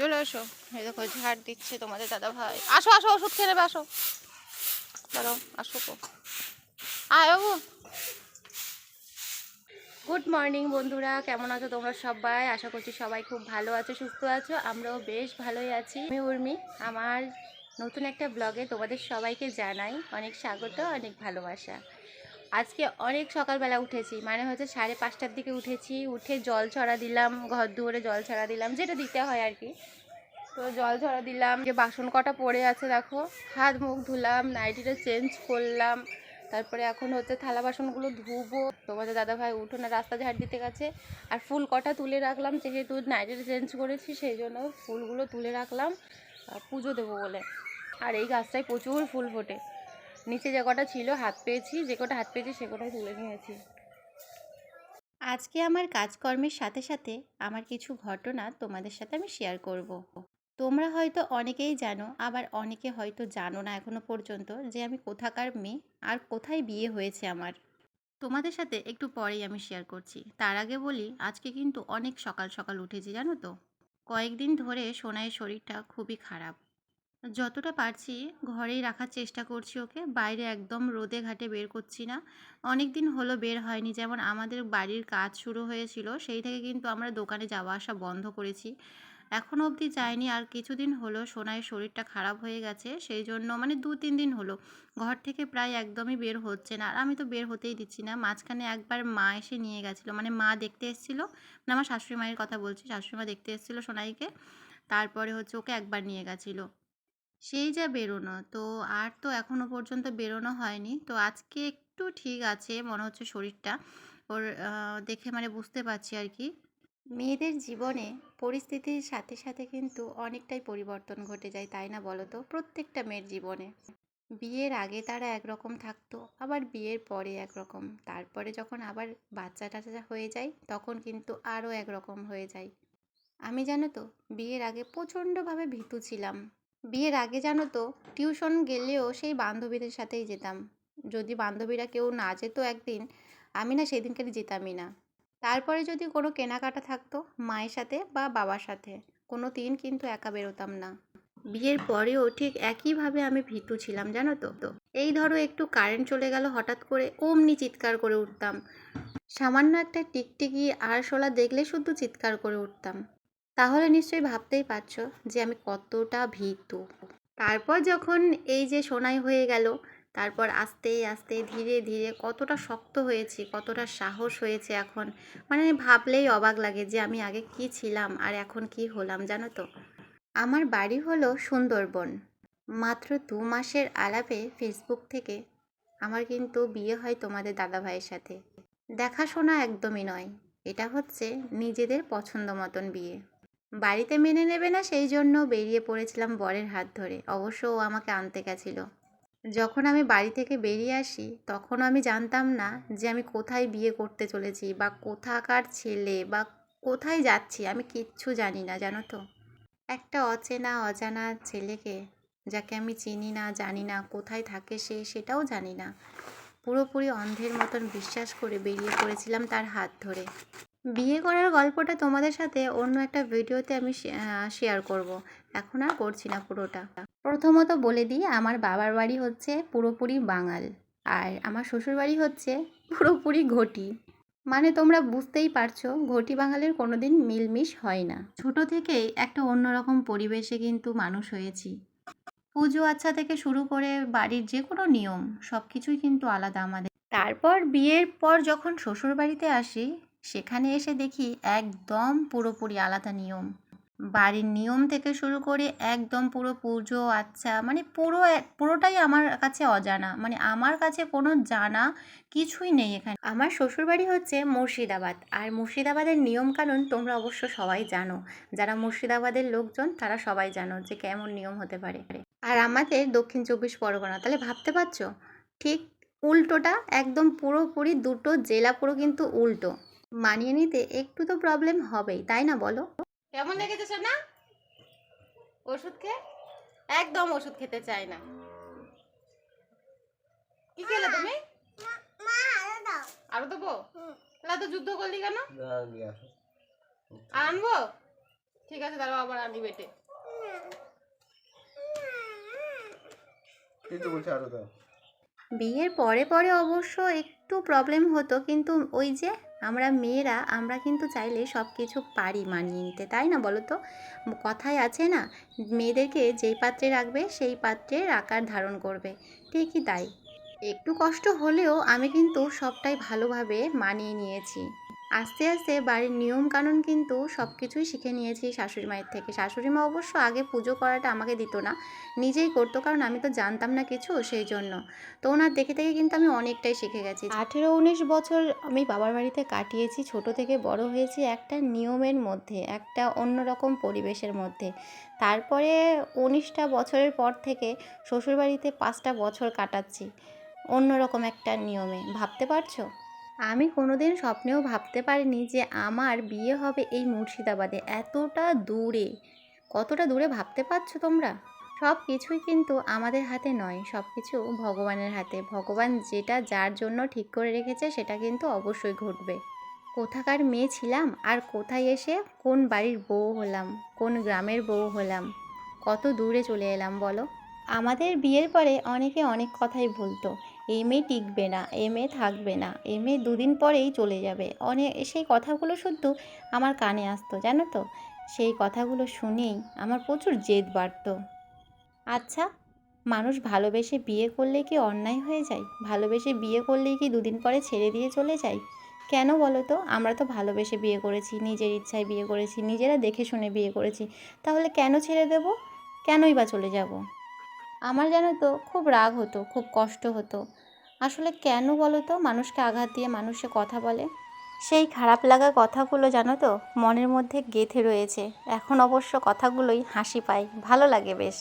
চলে এসো। এই দেখো ঝাড় দিচ্ছে তোমাদের দাদা ভাই। আসো আসো, ওষুধ খেয়ে নেবে, আসো। দাঁড়াও, আসো তো। আয় বাবু। গুড মর্নিং বন্ধুরা, কেমন আছো তোমরা সবাই? আশা করছি সবাই খুব ভালো আছো, সুস্থ আছো। আমরাও বেশ ভালোই আছি। আমি উর্মি, আমার নতুন একটা ব্লগে তোমাদের সবাইকে জানাই অনেক স্বাগত, অনেক ভালোবাসা। আজকে অনেক সকালবেলা উঠেছি, মানে হচ্ছে 5:30টার দিকে উঠেছি। উঠে জল ছড়া দিলাম, ঘর দুয়ারে জল ছড়া দিলাম, যেটা দিতে হয় আর কি। তো জল ছড়া দিলাম, যে বাসন কটা পড়ে আছে দেখো, হাত মুখ ধুলাম, নাইটিটা চেঞ্জ করলাম। তারপরে এখন হচ্ছে থালা বাসনগুলো ধুবো। তোমাদের দাদাভাই উঠোনে রাস্তা ঝাড় দিতে গেছে। আর ফুল কটা তুলে রাখলাম, যেহেতু নাইটিটা চেঞ্জ করেছি সেই জন্য ফুলগুলো তুলে রাখলাম পুজো দেবো বলে। আর এই গাছটায় প্রচুর ফুল ফোটে। নিচে যে কটা ছিল হাত পেয়েছি, যে কটা হাত পেয়েছি সে কটাই তুলে নিয়েছি। আজকে আমার কাজকর্মের সাথে সাথে আমার কিছু ঘটনা তোমাদের সাথে আমি শেয়ার করব। তোমরা হয়তো অনেকেই জানো, আবার অনেকে হয়তো জানো না এখনো পর্যন্ত, যে আমি কোথাকার মেয়ে আর কোথায় বিয়ে হয়েছে আমার। তোমাদের সাথে একটু পরেই আমি শেয়ার করছি। তার আগে বলি, আজকে কিন্তু অনেক সকাল সকাল উঠেছি জানো তো। কয়েকদিন ধরে সোনাইয়ের শরীরটা খুবই খারাপ। যতটা পারছি ঘরেই রাখার চেষ্টা করছি ওকে, বাইরে একদম রোদে ঘাটে বের করছি না। অনেক দিন হলো বের হয়নি, যেমন আমাদের বাড়ির কাজ শুরু হয়েছিল সেই থেকে কিন্তু আমরা দোকানে যাওয়া আসা বন্ধ করেছি। এখনও অবধি যায়নি। আর কিছুদিন হলো সোনাইয়ের শরীরটা খারাপ হয়ে গেছে, সেই জন্য মানে 2-3 দিন হলো ঘর থেকে প্রায় একদমই বের হচ্ছে না। আর আমি তো বের হতেই দিচ্ছি না। মাঝখানে একবার মা এসে নিয়ে গেছিলো, মানে মা দেখতে এসেছিলো, মানে আমার শাশুড়ি মায়ের কথা বলছি, শাশুড়ি মা দেখতে এসেছিলো সোনাইকে। তারপরে হচ্ছে ওকে একবার নিয়ে গেছিলো, সেই যা বেরোনো। তো আর তো এখনও পর্যন্ত বেরোনো হয়নি। তো আজকে একটু ঠিক আছে মনে হচ্ছে শরীরটা ওর, দেখে মানে বুঝতে পারছি আর কি। মেয়েদের জীবনে পরিস্থিতির সাথে সাথে কিন্তু অনেকটাই পরিবর্তন ঘটে যায়, তাই না বলো তো? প্রত্যেকটা মেয়ের জীবনে বিয়ের আগে তারা একরকম থাকতো, আবার বিয়ের পরে একরকম, তারপরে যখন আবার বাচ্চা টাচ্চা হয়ে যায় তখন কিন্তু আরও একরকম হয়ে যায়। আমি জানো তো বিয়ের আগে প্রচণ্ডভাবে ভীতু ছিলাম। বিয়ের আগে জানো তো টিউশন গেলেও সেই বান্ধবীদের সাথেই যেতাম। যদি বান্ধবীরা কেউ না যেত একদিন, আমি না সেদিনকে যেতামই না। তারপরে যদি কোনো কেনাকাটা থাকতো মায়ের সাথে বা বাবার সাথে, কোনো দিন কিন্তু একা বেরোতাম না। বিয়ের পরেও ঠিক একইভাবে আমি ভীতু ছিলাম জানো তো। এই ধরো একটু কারেন্ট চলে গেল হঠাৎ করে, অমনি চিৎকার করে উঠতাম। সামান্য একটা টিকটিকি আরশোলা দেখলে শুধু চিৎকার করে উঠতাম। তাহলে নিশ্চয়ই ভাবতেই পারছো যে আমি কতটা ভীতু। তারপর যখন এই যে সোনাই হয়ে গেল, তারপর আস্তে আস্তে ধীরে ধীরে কতটা শক্ত হয়েছি, কতটা সাহস হয়েছে এখন। মানে ভাবলেই অবাক লাগে যে আমি আগে কি ছিলাম আর এখন কি হলাম জানো তো। আমার বাড়ি হলো সুন্দরবন। মাত্র 2 মাসের আলাপে ফেসবুক থেকে আমার কিন্তু বিয়ে হয় তোমাদের দাদাভাইয়ের সাথে। দেখাশোনা একদমই নয়, এটা হচ্ছে নিজেদের পছন্দ মতন বিয়ে। বাড়িতে মেনে নেবে না, সেই জন্য বেরিয়ে পড়েছিলাম বরের হাত ধরে। অবশ্য ও আমাকে আনতে গেছিল। যখন আমি বাড়ি থেকে বেরিয়ে আসি তখনও আমি জানতাম না যে আমি কোথায় বিয়ে করতে চলেছি, বা কোথাকার ছেলে, বা কোথায় যাচ্ছি আমি কিচ্ছু জানি না জানো তো। একটা অচেনা অজানা ছেলেকে, যাকে আমি চিনি না জানি না কোথায় থাকে সে, সেটাও জানি না, পুরোপুরি অন্ধের মতন বিশ্বাস করে বেরিয়ে পড়েছিলাম তার হাত ধরে। বিয়ে করার গল্পটা তোমাদের সাথে অন্য একটা ভিডিওতে আমি শেয়ার করব। এখন আর করছি না পুরোটা। প্রথমত বলে দিই, আমার বাবার বাড়ি হচ্ছে পুরোপুরি বাঙাল, আর আমার শ্বশুর বাড়ি হচ্ছে পুরোপুরি ঘটি। মানে তোমরা বুঝতেই পারছো ঘটি বাঙালির কোনোদিন মিলমিশ হয় না। ছোট থেকেই একটা অন্যরকম পরিবেশে কিন্তু মানুষ হয়েছি। পুজো আচ্ছা থেকে শুরু করে বাড়ির যে কোনো নিয়ম সব কিছুই কিন্তু আলাদা আমাদের। তারপর বিয়ের পর যখন শ্বশুর বাড়িতে আসি, সেখানে এসে দেখি একদম পুরোপুরি আলাদা নিয়ম। বাড়ির নিয়ম থেকে শুরু করে একদম পুরো পুজো আচ্ছা, মানে পুরোটাই আমার কাছে অজানা। মানে আমার কাছে কোনো জানা কিছুই নেই এখানে। আমার শ্বশুরবাড়ি হচ্ছে মুর্শিদাবাদ, আর মুর্শিদাবাদের নিয়মকানুন তোমরা অবশ্য সবাই জানো। যারা মুর্শিদাবাদের লোকজন তারা সবাই জানো যে কেমন নিয়ম হতে পারে। আর আমাদের দক্ষিণ 24 পরগনা, তাহলে ভাবতে পারছো ঠিক উল্টোটা, একদম পুরোপুরি দুটো জেলা পুরো কিন্তু উল্টো। মানিয়ে নিতে একটু তো প্রবলেম হবেই, তাই না বলো? কেমন লেগেছে সোনা? ওষুধ খেয়ে একদম ওষুধ খেতে চায় না। কি খেলে তুমি? আরো দেবো? তাহলে তো যুদ্ধ করলি কেন? আনবো? ঠিক আছে, তাহলে আবার আনি বেটে। এই তো বলছে আরো দাও। বিয়ের পরে পরে অবশ্য একটু প্রবলেম হতো, কিন্তু ওই যে আমরা মেয়েরা আমরা কিন্তু চাইলে সব কিছু পারি মানিয়ে নিতে, তাই না বলো তো? কথায় আছে না, মেয়েদেরকে যেই পাত্রে রাখবে সেই পাত্রের আকার ধারণ করবে। ঠিকই তাই। একটু কষ্ট হলেও আমি কিন্তু সবটাই ভালোভাবে মানিয়ে নিয়েছি। আস্তে আস্তে বাড়ির নিয়ম কানুন কিন্তু সব কিছুই শিখে নিয়েছি শাশুড়ি মায়ের থেকে। শাশুড়ি মা অবশ্য আগে পুজো করাটা আমাকে দিত না, নিজেই করতো, কারণ আমি তো জানতাম না কিছু, সেই জন্য। তো ওনার দেখে থেকে কিন্তু আমি অনেকটাই শিখে গেছি। 18-19 বছর আমি বাবার বাড়িতে কাটিয়েছি, ছোট থেকে বড় হয়েছি একটা নিয়মের মধ্যে, একটা অন্যরকম পরিবেশের মধ্যে। তারপরে 19টা বছরের পর থেকে শ্বশুরবাড়িতে 5টা বছর কাটাচ্ছি অন্যরকম একটা নিয়মে। ভাবতে পারছো? আমি কোনোদিন স্বপ্নেও ভাবতে পারিনি যে আমার বিয়ে হবে এই মুর্শিদাবাদে, এতটা দূরে। কতটা দূরে ভাবতে পারছো তোমরা? সব কিছুই কিন্তু আমাদের হাতে নয়, সব কিছু ভগবানের হাতে। ভগবান যেটা যার জন্য ঠিক করে রেখেছে সেটা কিন্তু অবশ্যই ঘটবে। কোথাকার মেয়ে ছিলাম আর কোথায় এসে কোন বাড়ির বউ হলাম, কোন গ্রামের বউ হলাম, কত দূরে চলে এলাম বলো? আমাদের বিয়ের পরে অনেকে অনেক কথাই বলতো, এই মেয়ে টিকবে না, এই মেয়ে থাকবে না, এই মেয়ে দুদিন পরেই চলে যাবে। অনেক সেই কথাগুলো শুধু আমার কানে আসতো, জানো তো? সেই কথাগুলো শুনেই আমার প্রচুর জেদ বাড়তো। আচ্ছা, মানুষ ভালোবেসে বিয়ে করলেই কি অন্যায় হয়ে যায়? ভালোবেসে বিয়ে করলেই কি দুদিন পরে ছেড়ে দিয়ে চলে যায়? কেন বলো তো? আমরা তো ভালোবেসে বিয়ে করেছি, নিজের ইচ্ছায় বিয়ে করেছি, নিজেরা দেখে শুনে বিয়ে করেছি, তাহলে কেন ছেড়ে দেব? কেনই বা চলে যাব? আমার জানো তো খুব রাগ হতো, খুব কষ্ট হতো। আসলে কেন বলো তো মানুষকে আঘাত দিয়ে মানুষে কথা বলে? সেই খারাপ লাগা কথাগুলো জানো তো মনের মধ্যে গেঁথে রয়েছে। এখন অবশ্য কথাগুলোই হাসি পায়, ভালো লাগে বেশ।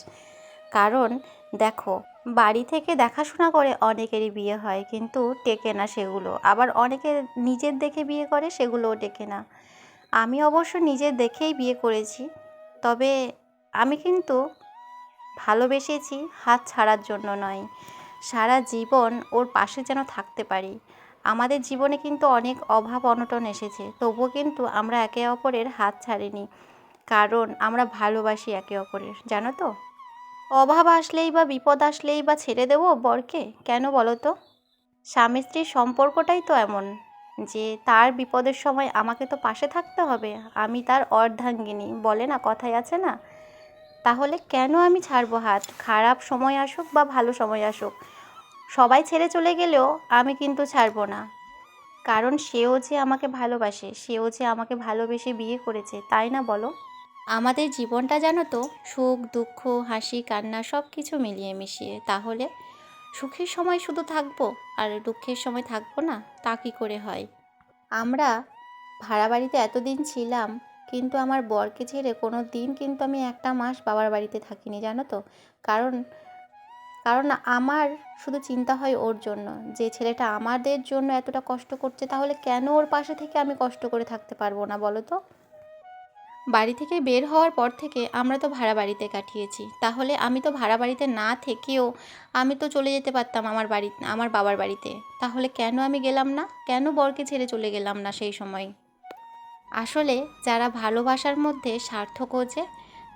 কারণ দেখো, বাড়ি থেকে দেখাশোনা করে অনেকেরই বিয়ে হয়, কিন্তু টেকে না সেগুলো। আবার অনেকে নিজের দেখে বিয়ে করে, সেগুলোও টেকে না। আমি অবশ্য নিজের দেখেই বিয়ে করেছি, তবে আমি কিন্তু ভালোবেসেছি হাত ছাড়ার জন্য নয়, সারা জীবন ওর পাশে যেন থাকতে পারি। আমাদের জীবনে কিন্তু অনেক অভাব অনটন এসেছে, তবুও কিন্তু আমরা একে অপরের হাত ছাড়িনি, কারণ আমরা ভালোবাসি একে অপরের, জানো তো? অভাব আসলেই বা বিপদ আসলেই বা ছেড়ে দেবো বরকে, কেন বলো তো? স্বামী স্ত্রীর সম্পর্কটাই তো এমন যে তার বিপদের সময় আমাকে তো পাশে থাকতে হবে, আমি তার অর্ধাঙ্গিনী, বলে না, কথায় আছে না? তাহলে কেন আমি ছাড়বো হাত? খারাপ সময় আসুক বা ভালো সময় আসুক, সবাই ছেড়ে চলে গেলেও আমি কিন্তু ছাড়বো না। কারণ সেও যে আমাকে ভালোবাসে, সেও যে আমাকে ভালোবেসে বিয়ে করেছে, তাই না বলো? আমাদের জীবনটা জানো তো সুখ দুঃখ হাসি কান্না সব কিছু মিলিয়ে মিশিয়ে। তাহলে সুখের সময় শুধু থাকবো আর দুঃখের সময় থাকবো না, তা কী করে হয়? আমরা ভাড়া বাড়িতে এতদিন ছিলাম, কিন্তু আমার বরকে ছেড়ে কোনো দিন কিন্তু আমি একটা মাস বাবার বাড়িতে থাকিনি, জানো তো? কারণ কারণ আমার শুধু চিন্তা হয় ওর জন্য, যে ছেলেটা আমাদের জন্য এতটা কষ্ট করছে, তাহলে কেন ওর পাশে থেকে আমি কষ্ট করে থাকতে পারবো না বলো তো? বাড়ি থেকে বের হওয়ার পর থেকে আমরা তো ভাড়া বাড়িতে কাটিয়েছি, তাহলে আমি তো ভাড়া বাড়িতে না থেকেও আমি তো চলে যেতে পারতাম আমার বাড়ি, আমার বাবার বাড়িতে। তাহলে কেন আমি গেলাম না? কেন বরকে ছেড়ে চলে গেলাম না সেই সময়? আসলে যারা ভালোবাসার মধ্যে স্বার্থ খোঁজে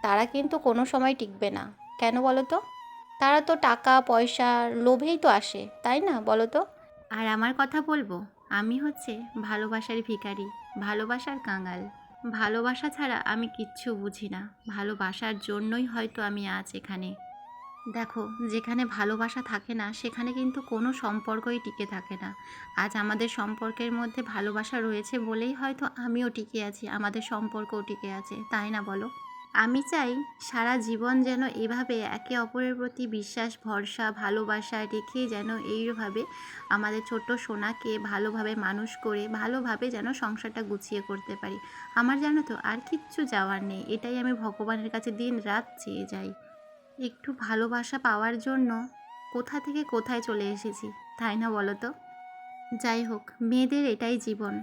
তারা কিন্তু কোনো সময় টিকবে না। কেন বলো তো? তারা তো টাকা পয়সার লোভেই তো আসে, তাই না বলো তো? আর আমার কথা বলবো, আমি হচ্ছে ভালোবাসার ভিখারি, ভালোবাসার কাঙাল। ভালোবাসা ছাড়া আমি কিচ্ছু বুঝি না, ভালোবাসার জন্যই হয়তো আমি আজ এখানে। দেখো, যেখানে ভালোবাসা থাকে না সেখানে কিন্তু কোনো সম্পর্কই টিকে থাকে না। আজ আমাদের সম্পর্কের মধ্যে ভালোবাসা রয়েছে বলেই হয়তো আমিও টিকে আছি, আমাদের সম্পর্কও টিকে আছে, তাই না বলো? আমি চাই সারা জীবন যেন এভাবে একে অপরের প্রতি বিশ্বাস ভরসা ভালোবাসা রেখে যেন এইভাবে আমাদের ছোট্ট সোনাকে ভালোভাবে মানুষ করে ভালোভাবে যেন সংসারটা গুছিয়ে করতে পারি। আমার জানো তো আর কিচ্ছু চাওয়ার নেই, এটাই আমি ভগবানের কাছে দিন রাত চেয়ে যাই। একটু ভালোবাসা পাওয়ার জন্য কোথা থেকে কোথায় চলে এসেছি, তাই না বলো তো? যাই হোক, মেয়েদের এটাই জীবন।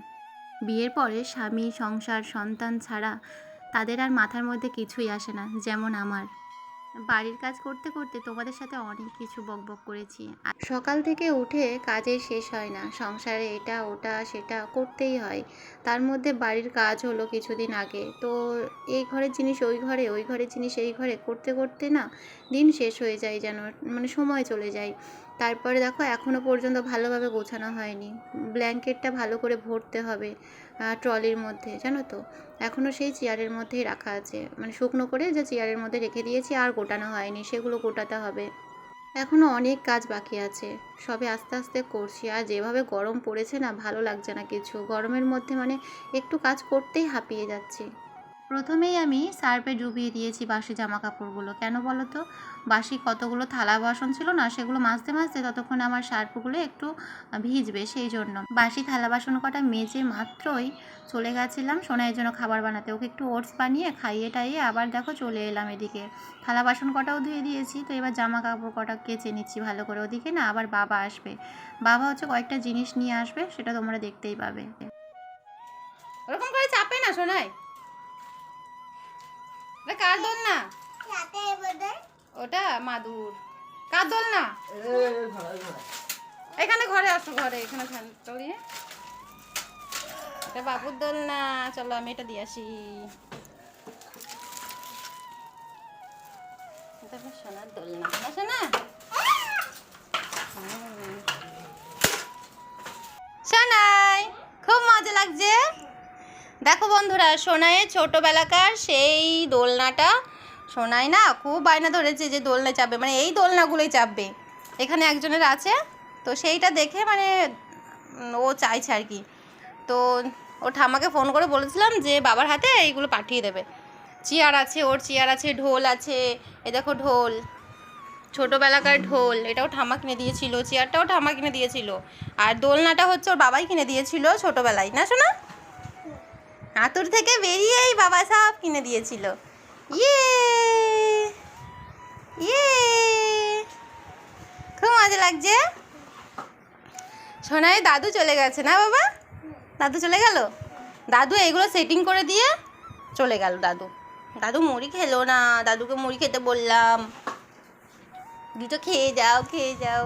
বিয়ের পরে স্বামী সংসার সন্তান ছাড়া তাদের আর মাথার মধ্যে কিছুই আসে না, যেমন আমার। বাড়ির কাজ করতে করতে তোমাদের সাথে অনেক কিছু বকবক করেছি। আর সকাল থেকে উঠে কাজের শেষ হয় না, সংসারে এটা ওটা সেটা করতেই হয়। তার মধ্যে বাড়ির কাজ হলো কিছুদিন আগে, তো এই ঘরের জিনিস ওই ঘরে, ওই ঘরের জিনিস এই ঘরে করতে করতে না দিন শেষ হয়ে যায়, যেন মানে সময় চলে যায়। তারপরে দেখো এখনও পর্যন্ত ভালোভাবে গোছানো হয়নি, ব্ল্যাঙ্কেটটা ভালো করে ভরতে হবে ট্রলির মধ্যে, জানো তো। এখনও সেই চেয়ারের মধ্যেই রাখা আছে, মানে শুকনো করে যে চেয়ারের মধ্যে রেখে দিয়েছি, আর গোটানো হয়নি, সেগুলো গোটাতে হবে। এখনও অনেক কাজ বাকি আছে, সবে আস্তে আস্তে করছি। আর যেভাবে গরম পড়েছে না, ভালো লাগছে না কিছু, গরমের মধ্যে মানে একটু কাজ করতেই হাঁপিয়ে যাচ্ছি। প্রথমেই আমি সার্ফে ডুবিয়ে দিয়েছি বাসি জামা কাপড়গুলো। কেন বলো তো, বাসি কতগুলো থালা বাসন ছিল না, সেগুলো মাজতে মাজতে ততক্ষণ আমার সার্ফগুলো একটু ভিজবে, সেই জন্য বাসি থালা বাসন কটা মেজে মাত্রই চলে গেছিলাম সোনাইয়ের জন্য খাবার বানাতে। ওকে একটু ওটস বানিয়ে খাইয়ে টাইয়ে আবার দেখো চলে এলাম এদিকে। থালা বাসন কটাও ধুয়ে দিয়েছি, তো এবার জামা কাপড় কটা কেচে নিচ্ছি ভালো করে। ওদিকে না আবার বাবা আসবে, বাবা হচ্ছে কয়েকটা জিনিস নিয়ে আসবে, সেটা তোমরা দেখতেই পাবে। ওরকম করে চাপে না সোনাই, কার দোল না ওটা মাদুর, কার দোল না। এখানে ঘরে আসো, ঘরে এখানে চলিয়ে, এটা বাবুর দোল না। চলো আমি এটা দিয়ে আসি। এটা সোনার দোল না, আসে না সোনাই, খুব মজা লাগছে। দেখো বন্ধুরা, সোনাইয়ের ছোটোবেলাকার সেই দোলনাটা, সোনাই না খুব বায়না ধরেছে যে দোলনায় চাপবে, মানে এই দোলনাগুলোই চাপবে। এখানে একজনের আছে, তো সেইটা দেখে মানে ও চাইছে আর কি। তো ও ঠাম্মাকে ফোন করে বলেছিলাম যে বাবার হাতে এইগুলো পাঠিয়ে দেবে। চেয়ার আছে, ওর চেয়ার আছে, ঢোল আছে, এ দেখো ঢোল, ছোটোবেলাকার ঢোল, এটাও ঠাম্মা কিনে দিয়েছিল, চেয়ারটাও ঠাম্মা কিনে দিয়েছিল, আর দোলনাটা হচ্ছে ওর বাবাই কিনে দিয়েছিল ছোটোবেলায়, না শোনা? আতুর থেকে বেরিয়েই বাবা সব কিনে দিয়েছিল। ইয়ে ইয়ে, খুব মজা লাগছে। সোনাই দাদু চলে গেছে না বাবা, দাদু চলে গেল। দাদু এইগুলো সেটিং করে দিয়ে চলে গেল। দাদু দাদু মুড়ি খেলো না, দাদুকে মুড়ি খেতে বললাম, দুটো খেয়ে যাও খেয়ে যাও।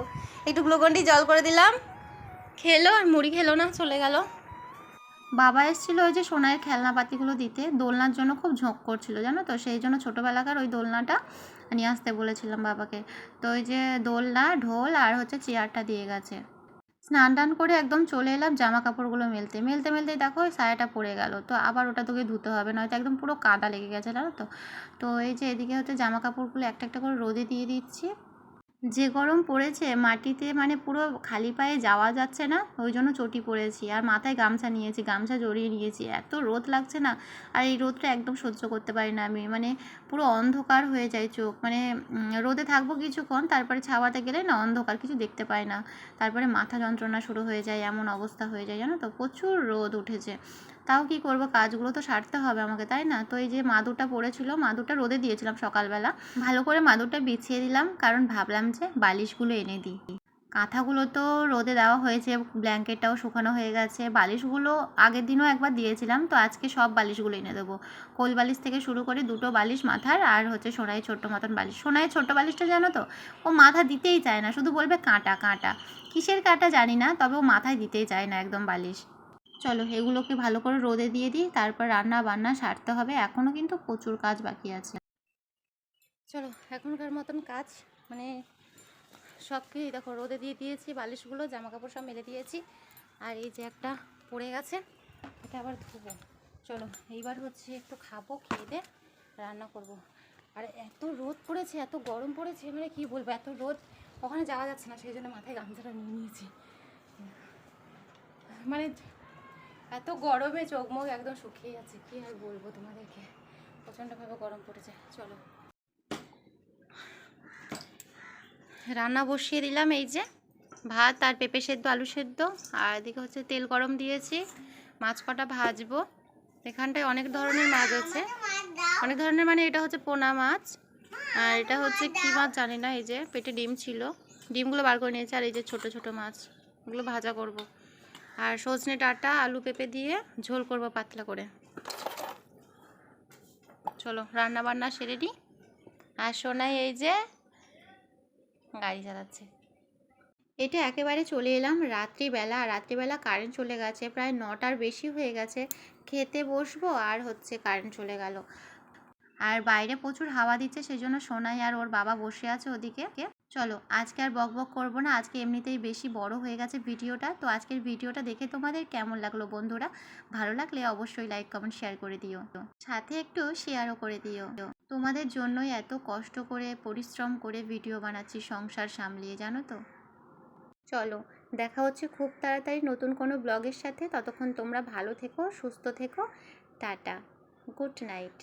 একটু গ্লুকন্ডি জল করে দিলাম, খেলো, আর মুড়ি খেলো না, চলে গেল। বাবা এসেছিলো ওই যে সোনাইয়ের খেলনাপাতিগুলো দিতে, দোলনার জন্য খুব ঝোঁক করছিল জানো তো, সেই জন্য ছোটোবেলাকার ওই দোলনাটা নিয়ে আসতে বলেছিলাম বাবাকে। তো ওই যে দোলনা, ঢোল আর হচ্ছে চেয়ারটা দিয়ে গেছে। স্নান টান করে একদম চলে এলাম জামা কাপড়গুলো মেলতে মেলতে মেলতেই দেখো ওই সায়াটা পড়ে গেল। তো আবার ওটা তোকে ধুতে হবে, নয়তো একদম পুরো কাদা লেগে গেছে জানো তো। তো এই যে এদিকে হচ্ছে জামা কাপড়গুলো একটা একটা করে রোদে দিয়ে দিচ্ছি। যে গরম পড়েছে মাটিতে, মানে পুরো খালি পায়ে যাওয়া যাচ্ছে না, ওই জন্য চটি পরেছি, আর মাথায় গামছা নিয়েছি, গামছা জড়িয়ে নিয়েছি, এত রোদ লাগছে না। আর এই রোদটা একদম সহ্য করতে পারি না আমি, মানে পুরো অন্ধকার হয়ে যায় চোখ, মানে রোদে থাকবো কিছুক্ষণ, তারপরে ছাওয়াতে গেলে না অন্ধকার, কিছু দেখতে পাই না, তারপরে মাথা যন্ত্রণা শুরু হয়ে যায়, এমন অবস্থা হয়ে যায় জানো তো, প্রচুর রোদ উঠেছে। তাও কি করব, কাজগুলো তো সারতে হবে আমাকে, তাই না? তো এই যে মাদুরটা পড়েছিল, মাদুরটা রোদে দিয়েছিলাম সকালবেলা, ভালো করে মাদুরটা বিছিয়ে দিলাম, কারণ ভাবলাম যে বালিশগুলো এনে দিই। কাঁথাগুলো তো রোদে দেওয়া হয়েছে, ব্ল্যাঙ্কেটটাও শুকানো হয়ে গেছে, বালিশগুলো আগের দিনও একবার দিয়েছিলাম, তো আজকে সব বালিশগুলো এনে দেবো। কোল বালিশ থেকে শুরু করে দুটো বালিশ মাথার, আর হচ্ছে সোনাই ছোট্ট মতন বালিশ। সোনাইয়ের ছোট্ট বালিশটা জানো তো, ও মাথা দিতেই চায় না, শুধু বলবে কাঁটা কাঁটা, কিসের কাঁটা জানি না, তবে ও মাথায় দিতেই চায় না একদম বালিশ। চলো এগুলোকে ভালো করে রোদে দিয়ে দিই, তারপর রান্না বান্না সারতে হবে, এখনও কিন্তু প্রচুর কাজ বাকি আছে। চলো এখনকার মতন কাজ মানে সব কিছুই দেখো রোদে দিয়ে দিয়েছি, বালিশগুলো জামা কাপড় সব মেলে দিয়েছি, আর এই যে একটা পড়ে গেছে, এটা আবার ধুবো। চলো এইবার হচ্ছে একটু খাবো, খেয়ে দে রান্না করব। আর এত রোদ পড়েছে, এত গরম পড়েছে, মানে কি বলবো, এত রোদ, ওখানে যাওয়া যাচ্ছে না, সেই জন্য মাথায় গামছাটা নিয়ে নিয়েছি। মানে এত গরমে চোখ মুখ একদম শুকিয়ে যাচ্ছে, কি আর বলবো তোমাদেরকে, প্রচণ্ডভাবে গরম পড়েছে। চলো রান্না বসিয়ে দিলাম, এই যে ভাত আর পেঁপে সেদ্ধ, আলু সেদ্ধ, আর এদিকে হচ্ছে তেল গরম দিয়েছি, মাছ কটা ভাজবো। এখানটায় অনেক ধরনের মাছ আছে, অনেক ধরনের মানে এটা হচ্ছে পোনা মাছ, আর এটা হচ্ছে কী মাছ জানি না। এই যে পেটে ডিম ছিল, ডিমগুলো বার করে নিয়েছি, আর এই যে ছোট ছোট মাছ, এগুলো ভাজা করব। আর সজনে ডাঁটা আলু পেঁপে দিয়ে ঝোল করব পাতলা করে। চলো রান্না বান্না সেরে নিই, আর সোনাই এই যে গাড়ি চালাচ্ছে। এটা একেবারে চলে এলাম রাত্রিবেলা, আর রাত্রিবেলা কারেন্ট চলে গেছে, প্রায় 9টার বেশি হয়ে গেছে। খেতে বসবো আর কারেন্ট চলে গেল। আর বাইরে প্রচুর হাওয়া দিচ্ছে, সেই জন্য সোনাই আর ওর বাবা বসে আছে ওদিকে। চলো আজকে আর বক বক করবো না, আজকে এমনিতেই বেশি বড় হয়ে গেছে ভিডিওটা। তো আজকের ভিডিওটা দেখে তোমাদের কেমন লাগলো বন্ধুরা? ভালো লাগলে অবশ্যই লাইক কমেন্ট শেয়ার করে দিও, সাথে একটু শেয়ারও করে দিও। তোমাদের জন্যই এত কষ্ট করে পরিশ্রম করে ভিডিও বানাচ্ছি সংসার সামলিয়ে, জানো তো। চলো দেখা হচ্ছে খুব তাড়াতাড়ি নতুন কোনো ব্লগের সাথে। ততক্ষণ তোমরা ভালো থেকো, সুস্থ থেকো। Tata, good night.